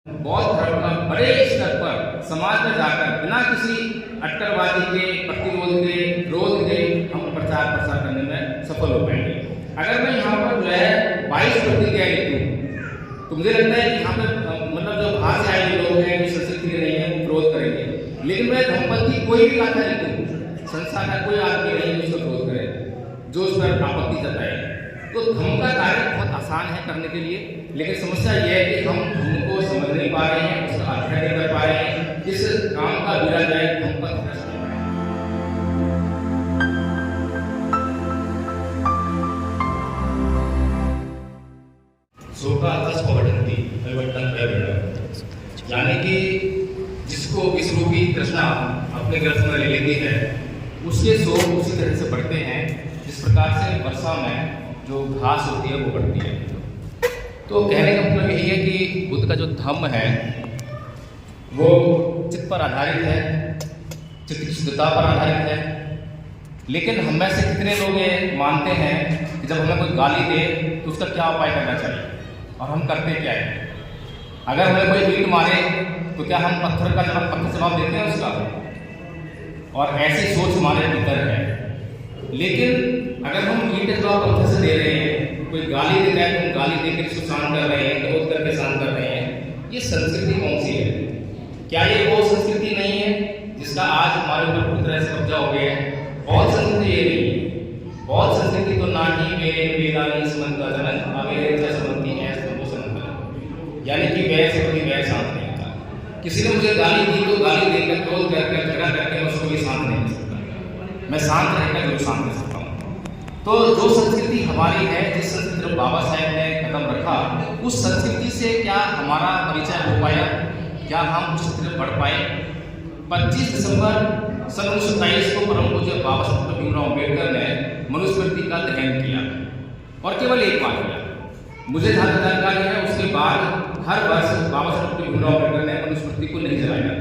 बौद्ध धर्म का बड़े स्तर पर समाज में जाकर बिना किसी अट्टरवादी के, प्रतिरोध के, विरोध के हम प्रचार प्रसार करने में सफल हो पाएंगे। अगर मैं यहाँ पर जो है 22 प्रतिक्रिया लिखूँ तो मुझे लगता है कि यहाँ पर मतलब जो बाहर से आए लोग हैं, जो संस्कृति के नहीं है, वो विरोध करेंगे। लेकिन मैं धम्मपद की कोई भी गाथा लिखूँ, संसार का कोई आदमी नहीं है जो उसका विरोध करे, जो उस पर आपत्ति जताए। तो धम्म का कार्य बहुत आसान है करने के लिए, लेकिन समस्या यह है कि हम धम्म को समझ नहीं पा रहे हैं, उसका अध्ययन नहीं कर पा रहे हैं। इस काम का बिगड़ा जाए धम्म का सोकातस पवटन्ति परिवर्तन है, यानी कि जिसको विश्व रूपी कृष्णा अपने ग्रंथ में ले लेती है, उसके शोक उसी तरह से बढ़ते हैं जिस प्रकार से वर्षा में जो घास होती है वो बढ़ती है। तो कहने का मतलब यही है कि बुद्ध का जो धम्म है वो चित्त पर आधारित है, चित्त की शुद्धता पर आधारित है। लेकिन हम में से कितने लोग ये मानते हैं कि जब हमें कोई गाली दे तो उसका क्या उपाय करना चाहिए, और हम करते क्या है? अगर हमें कोई ईंट मारे तो क्या हम पत्थर का जवाब देते हैं उसका? और ऐसी सोच हमारे भीतर है। लेकिन अगर हम ईंट का जवाब पत्थर से दे रहे हैं, कोई गाली देता है तो हम गाली देकर इसको शांत कर रहे हैं, क्रोध करके शांत कर रहे हैं, ये संस्कृति कौन सी है? क्या ये वो संस्कृति नहीं है जिसका आज हमारे ऊपर पूरी तरह से कब्जा हो गया है? बौद्ध संस्कृति ये नहीं है। बौद्ध संस्कृति तो ना ही मेरे वेदानी समन्ता जनन अवेरे समन्ति है वो समन्ता, यानी कि वैर से कभी वैर शांत नहीं होता। किसी ने मुझे गाली दी तो गाली देकर, क्रोध करके, झगड़ा करके मैं उसको भी शांत नहीं कर सकता। मैं शांत रहकर जरूर शांत कर सकता हूँ। तो जो संस्कृति हमारी है, जिस संस्कृति को बाबा साहेब ने कदम रखा, उस संस्कृति से क्या हमारा परिचय हो पाया? क्या हम उस तरह बढ़ पाए? 25 दिसंबर सन 1927 को परम पूज्य बाबा साहब डॉक्टर भीमराव अम्बेडकर ने मनुस्मृति का दहन किया, और केवल एक बार किया। मुझे जहाँ तक जानकारी है उसके बाद हर वर्ष बाबा साहब डॉक्टर भीमराव अम्बेडकर ने मनुस्मृति को नहीं जलाया,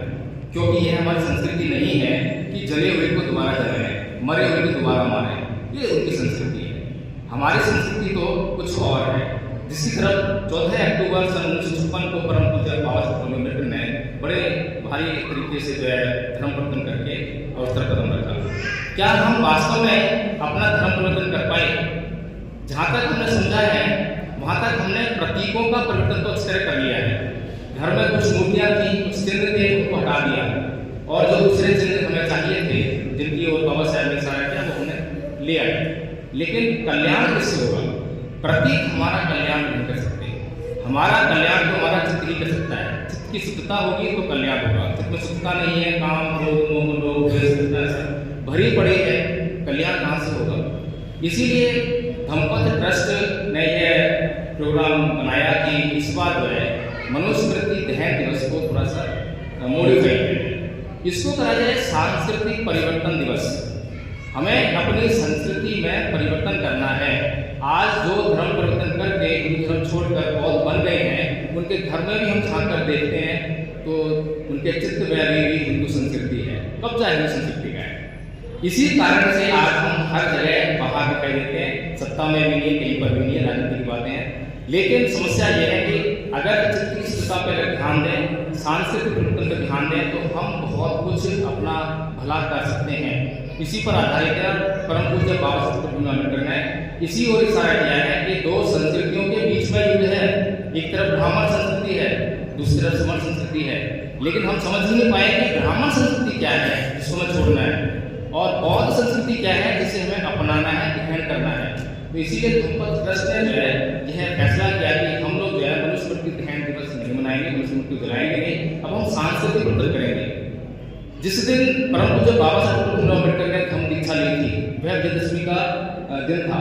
क्योंकि यह हमारी संस्कृति नहीं है कि जले हुए को दोबारा जलाएं, मरे हुए को दोबारा मारें। ये उनकी संस्कृति है। हमारी संस्कृति तो कुछ और है, जिसकी तरफ 14 अक्टूबर सन 1956 को परम पूज्य बाबा साहब अम्बेडकर ने बड़े भारी तरीके से जो है धर्म परिवर्तन करके और उस तरफ कदम रखा। क्या हम वास्तव में अपना धर्म परिवर्तन कर पाए? जहाँ तक हमने समझा है वहाँ तक हमने प्रतीकों का परिवर्तन तो अच्छी तरह कर लिया है। घर में कुछ मूर्तियाँ थी, कुछ चिन्ह थे, उनको हटा दिया, और जो दूसरे चिन्ह हमें चाहिए थे, जिनकी ओर बाबा साहब ने इशारा किया, वो हमने ले आए। लेकिन कल्याण किससे होगा? प्रतीक हमारा कल्याण नहीं कर सकते। हमारा कल्याण तो हमारा चित्त ही कर सकता है। चित्त की शुद्धता होगी तो कल्याण होगा। चित्त में शुद्धता नहीं है, काम, क्रोध, मोह, लोभ भरी पड़ी है, कल्याण कहाँ से होगा? इसीलिए धम्मपद ट्रस्ट ने यह प्रोग्राम बनाया कि इस बार जो है मनुस्मृति दहन दिवस को थोड़ा सा मॉडिफाई करें। इसको कहा जाए सांस्कृतिक परिवर्तन दिवस। हमें अपनी संस्कृति में परिवर्तन करना है। आज जो धर्म परिवर्तन करके हिंदू धर्म छोड़कर बौद्ध बन गए हैं, उनके घर में भी हम झांक कर देखते हैं तो उनके चित्त में अभी भी हिंदू संस्कृति है, कब्जा हिंदू संस्कृति का है। इसी कारण से आज हम हर जगह बाहर दिखाई देते हैं, सत्ता में भी नहीं, कहीं पर भी नहीं, राजनीति की बातें हैं। लेकिन समस्या यह है कि अगर चित्त की शुद्धता पर ध्यान दें, सांस्कृतिक परिवर्तन पर ध्यान दें, तो हम बहुत कुछ अपना भला कर सकते हैं। इसी पर आधारित परम पूज्य बाबा साहब डॉक्टर भीमराव अम्बेडकर ने इसी ओर इशारा किया है कि दो संस्कृतियों के बीच में युद्ध है। एक तरफ ब्राह्मण संस्कृति है, दूसरी तरफ समण संस्कृति है। लेकिन हम समझ ही नहीं पाए कि ब्राह्मण संस्कृति क्या है जिसको हमें छोड़ना है, और बौद्ध संस्कृति क्या है जिसे हमें अपनाना है, ग्रहण करना है। तो इसीलिए धम्मपद ट्रस्ट ने जो है यह फैसला किया कि हम लोग जो है मनुस्मृति दहन दिवस नहीं मनाएंगे, मनुस्मृति को जलाएंगे नहीं, अब हम सांस्कृतिक परिवर्तन करेंगे। जिस दिन परम पूज्य बाबा साहब डॉक्टर भीमराव अम्बेडकर ने धम्म दीक्षा ली थी, वह विजयदशमी का दिन था।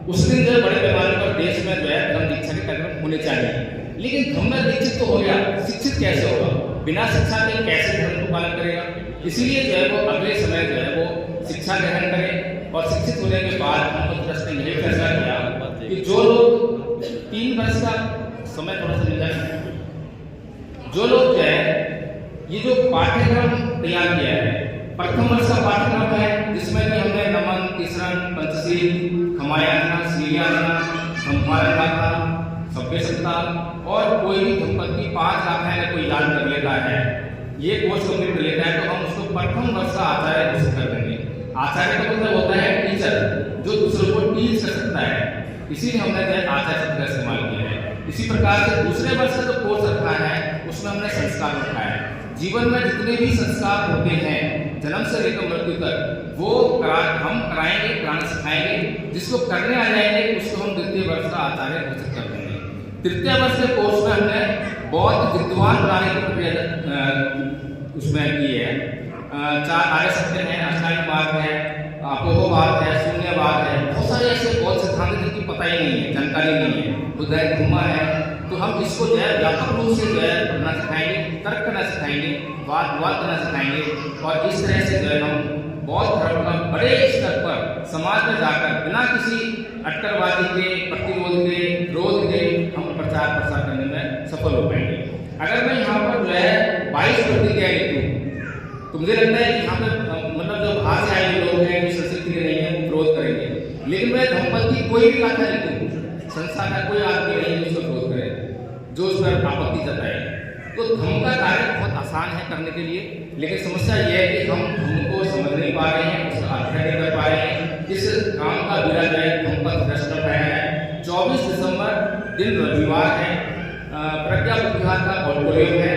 उस दिन जो है बड़े पैमाने पर देश में जो है धम्म दीक्षा के कार्यक्रम होने चाहिए। लेकिन धम्म में दीक्षित तो हो गया, शिक्षित कैसे होगा? बिना शिक्षा के कैसे धर्म को पालन करेगा? इसीलिए जो है वो अगले समय जो है वो शिक्षा ग्रहण करे, और शिक्षित होने के बाद धम्मपद ट्रस्ट ने यही फैसला किया कि जो लोग 3 वर्ष का समय थोड़ा सा मिल जाए, जो लोग जो है ये जो पाठ्यक्रम तैयार किया है, प्रथम वर्ष का पाठ्यक्रम है, जिसमें कि हमने नमन, तीसरण, पंचशील, खमायाजना, श्रीयाजना, धम्मपालन गाथा, सभ्य सत्ता, और कोई भी दंपत्ति 5 लाख है कोई याद कर लेता है, ये कोर्स कंप्लीट कर लेता है, तो हम उसको प्रथम वर्ष का आचार्य घोषित कर देंगे। आचार्य का मतलब होता है टीचर, जो दूसरों को टीच कर सकता है, इसीलिए हमने आचार्य शब्द का इस्तेमाल किया है। इसी प्रकार से दूसरे वर्ष का जो कोर्स रखा है उसमें हमने संस्कार रखा है। जीवन में जितने भी संस्कार होते हैं जन्म से लेकर मृत्यु तक, वो हम कराएंगे, कराना सिखाएंगे। जिसको करने आ जाएंगे उसको हम द्वितीय वर्ष का आचार्य घोषित कर देंगे। तृतीय वर्ष के कोर्स में हमने बहुत विद्वान बनाने की प्रक्रिया उसमें की है। 4 आर्य सत्य है, अष्टांग मार्ग है, अपोहवाद है, शून्यवाद है, बहुत सारे ऐसे बहुत सिद्धांत जिनकी पता ही नहीं है, जानकारी नहीं है, बुद्धाय धुमा है। तो हम इसको जो है व्यापक रूप से जो है पढ़ना सिखाएंगे, तर्क करना सिखाएंगे, वाद विवाद करना सिखाएंगे, और इस तरह से जो है हम बौद्ध धर्म का बड़े स्तर पर समाज में जाकर बिना किसी अटकलबाजी के, प्रतिरोध के, विरोध के हम प्रचार प्रसार करने में सफल हो पाएंगे। अगर मैं यहाँ पर जो है 22 प्रतिक्रिया लिखूँ तो मुझे लगता है कि यहाँ पर मतलब जो बाहर से आए लोग हैं, जो संस्कृति के नहीं है, वो विरोध करेंगे। लेकिन मैं दंपत्ति कोई भी लाता लिखूँ, संसार का कोई आदमी नहीं है जिसको विरोध करे, जो उस पर आपत्ति जताए। तो धर्म का कार्य बहुत आसान है करने के लिए, लेकिन समस्या यह है कि हम धर्म को समझ नहीं पा रहे हैं, उसका अध्ययन नहीं कर पा रहे हैं। इस काम का बीड़ा जो है धर्म पर भ्रष्ट कर पाया है। 24 दिसंबर दिन रविवार है, प्रज्ञा बुद्धिवाद का ऑडिटोरियम है,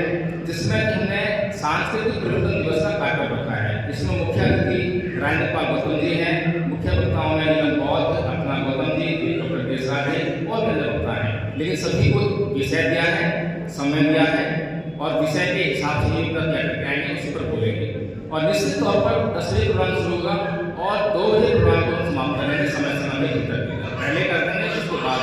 जिसमें हमने सांस्कृतिक परिवर्तन दिवस का कार्यक्रम रखा है। इसमें मुख्य अतिथि राजेंद्र गौतम जी हैं, मुख्य वक्ताओं में नीलम बौद्ध, अपना गौतम जी, डॉक्टर देशराज है और मेरे वक्ता है। लेकिन सभी को विषय दिया है, समय दिया है, और विषय के हिसाब से क्या करके आएंगे उसी पर बोलेंगे। और निश्चित तौर पर 10 बजे प्रोग्राम शुरू होगा और 2 बजे प्रोग्राम को समाप्त करेंगे, समय में उत्तर देगा, पहले कर देंगे उसको बाद,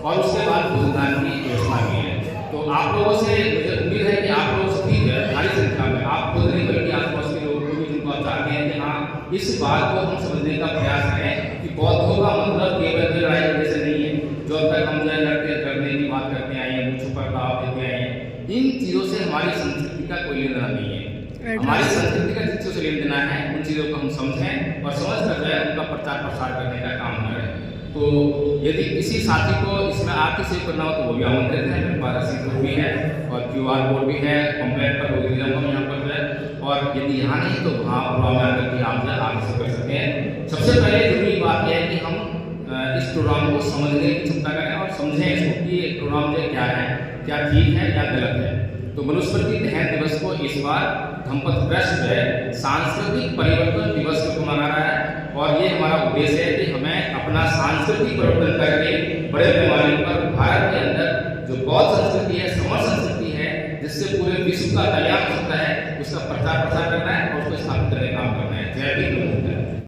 और उसके बाद भोजनदान की व्यवस्था भी है। तो आप लोगों से मुझे उम्मीद है कि आप लोग सभी भारी संख्या में, आप खुद नहीं बल्कि आसपास के लोगों को भी जिनको आप चाहते हैं कि हाँ इस बात को हम समझने का प्रयास करें कि बौद्धों का मतलब केवल लड़ाई झगड़े से नहीं है, जो अब तक हम जो है लड़के करने की बात करते आए हैं, मुझ पर दाव देते आए हैं, इन चीज़ों से हमारी संस्कृति का कोई लेना देना नहीं है। हमारी संस्कृति का जिन चीज़ों से लेना देना है, उन चीज़ों को हम समझें और समझ कर जो है उनका प्रचार प्रसार करने का काम करें। तो यदि किसी साथी को इसमें आपकी सेव करना हो तो वो भी आमंत्रित है। मेरे पास रसीद बुक भी है और QR कोड भी है, कंप्लेंट पर हम यहाँ पर जो है, और यदि यहाँ नहीं तो वहाँ प्रोग्राम में आकर के आप जो है आगे से कर सकते हैं। सबसे पहले जरूरी बात यह है कि हम इस प्रोग्राम को समझने की क्षमता करें और समझें इसको कि ये प्रोग्राम जो क्या है, क्या ठीक है क्या गलत है। तो मनुस्मृति दहन दिवस को इस बार धम्मपद ट्रस्ट जो है सांस्कृतिक परिवर्तन दिवस को मना रहा है, और ये हमारा उद्देश्य है कि हमें अपना सांस्कृतिक परिवर्तन करके बड़े पैमाने पर भारत के अंदर जो बौद्ध संस्कृति है, समर संस्कृति है, जिससे पूरे विश्व का कल्याण हो सकता है, उसका प्रचार प्रसार करना है और उसको स्थापित करने का काम करना है। जय हिंद।